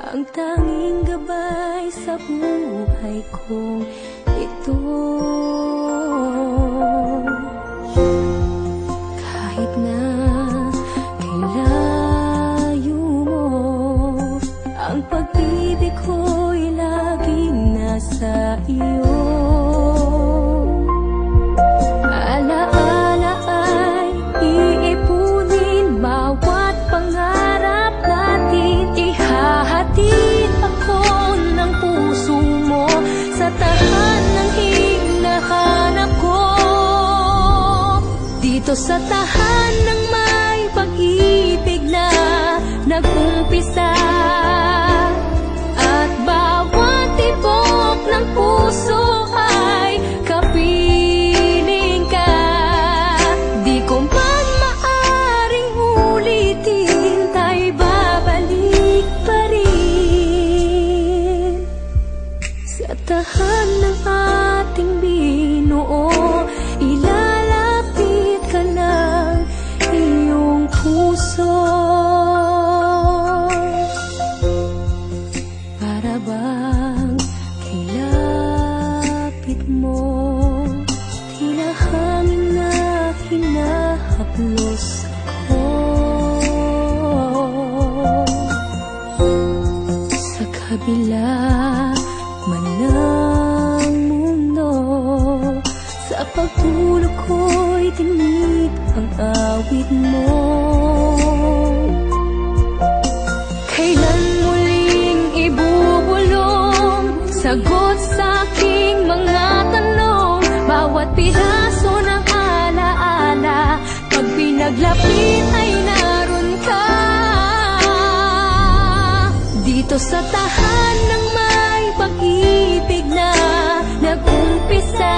ang tanging gabay sa buhay kong ito. Kahit na kailayo mo, ang pag-ibig ko'y laging nasa iyo. Alaala ay iipunin, bawat pangarap natin ihahatid ako ng puso mo sa tahanang hinahanap ko. Dito sa tahanang may pag-ibig na nag-umpisa, at bawat tibok ng puso ay kapiling ka. Di ko man maaring ulitin, tayo'y babalik pa rin sa tahanang ating binuo. Ilalapit ka ng iyong puso, para bang kilapit mo, tila hangin na hinahaplos ako. Sa kabila man ng mundo, sa pagtulog ko'y tinig ang awit mo. Kailan muling ibubulong sagot sa aking mga tanong? Bawat piraso ng alaala, pag pinaglapit ay naroon ka. Dito sa tahanang may pag-ibig na nag-umpisa,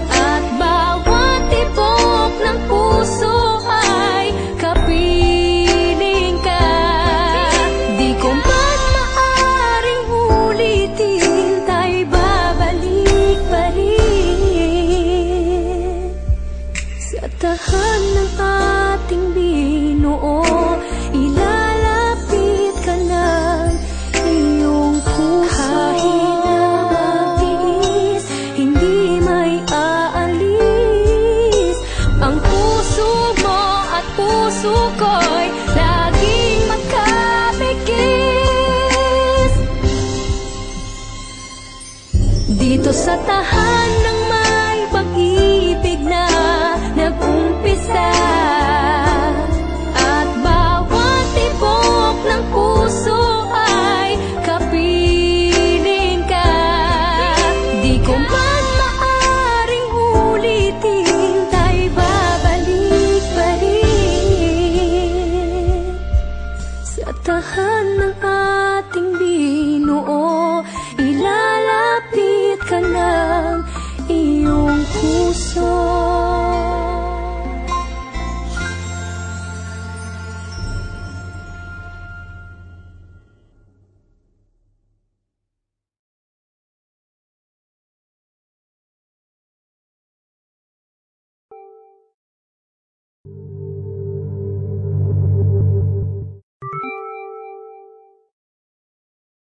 at bawat tibok ng puso ay kapiling ka. Di ko man maaring ulitin, tayo'y babalik pa rin sa tahanang ating binuo. Ilalapit ka ng iyong puso. Kahit na magtiis, hindi may aalis ang puso mo at puso ko'y laging magkapikis. Dito sa tahanang may pag-ibig na nag-umpisa, at bawat tibok ng puso ay kapiling ka. Di ko man maaring ulitin, tayo'y babalik pa rin sa tahanang ating binuo. Ilalapit ka ng iyong puso.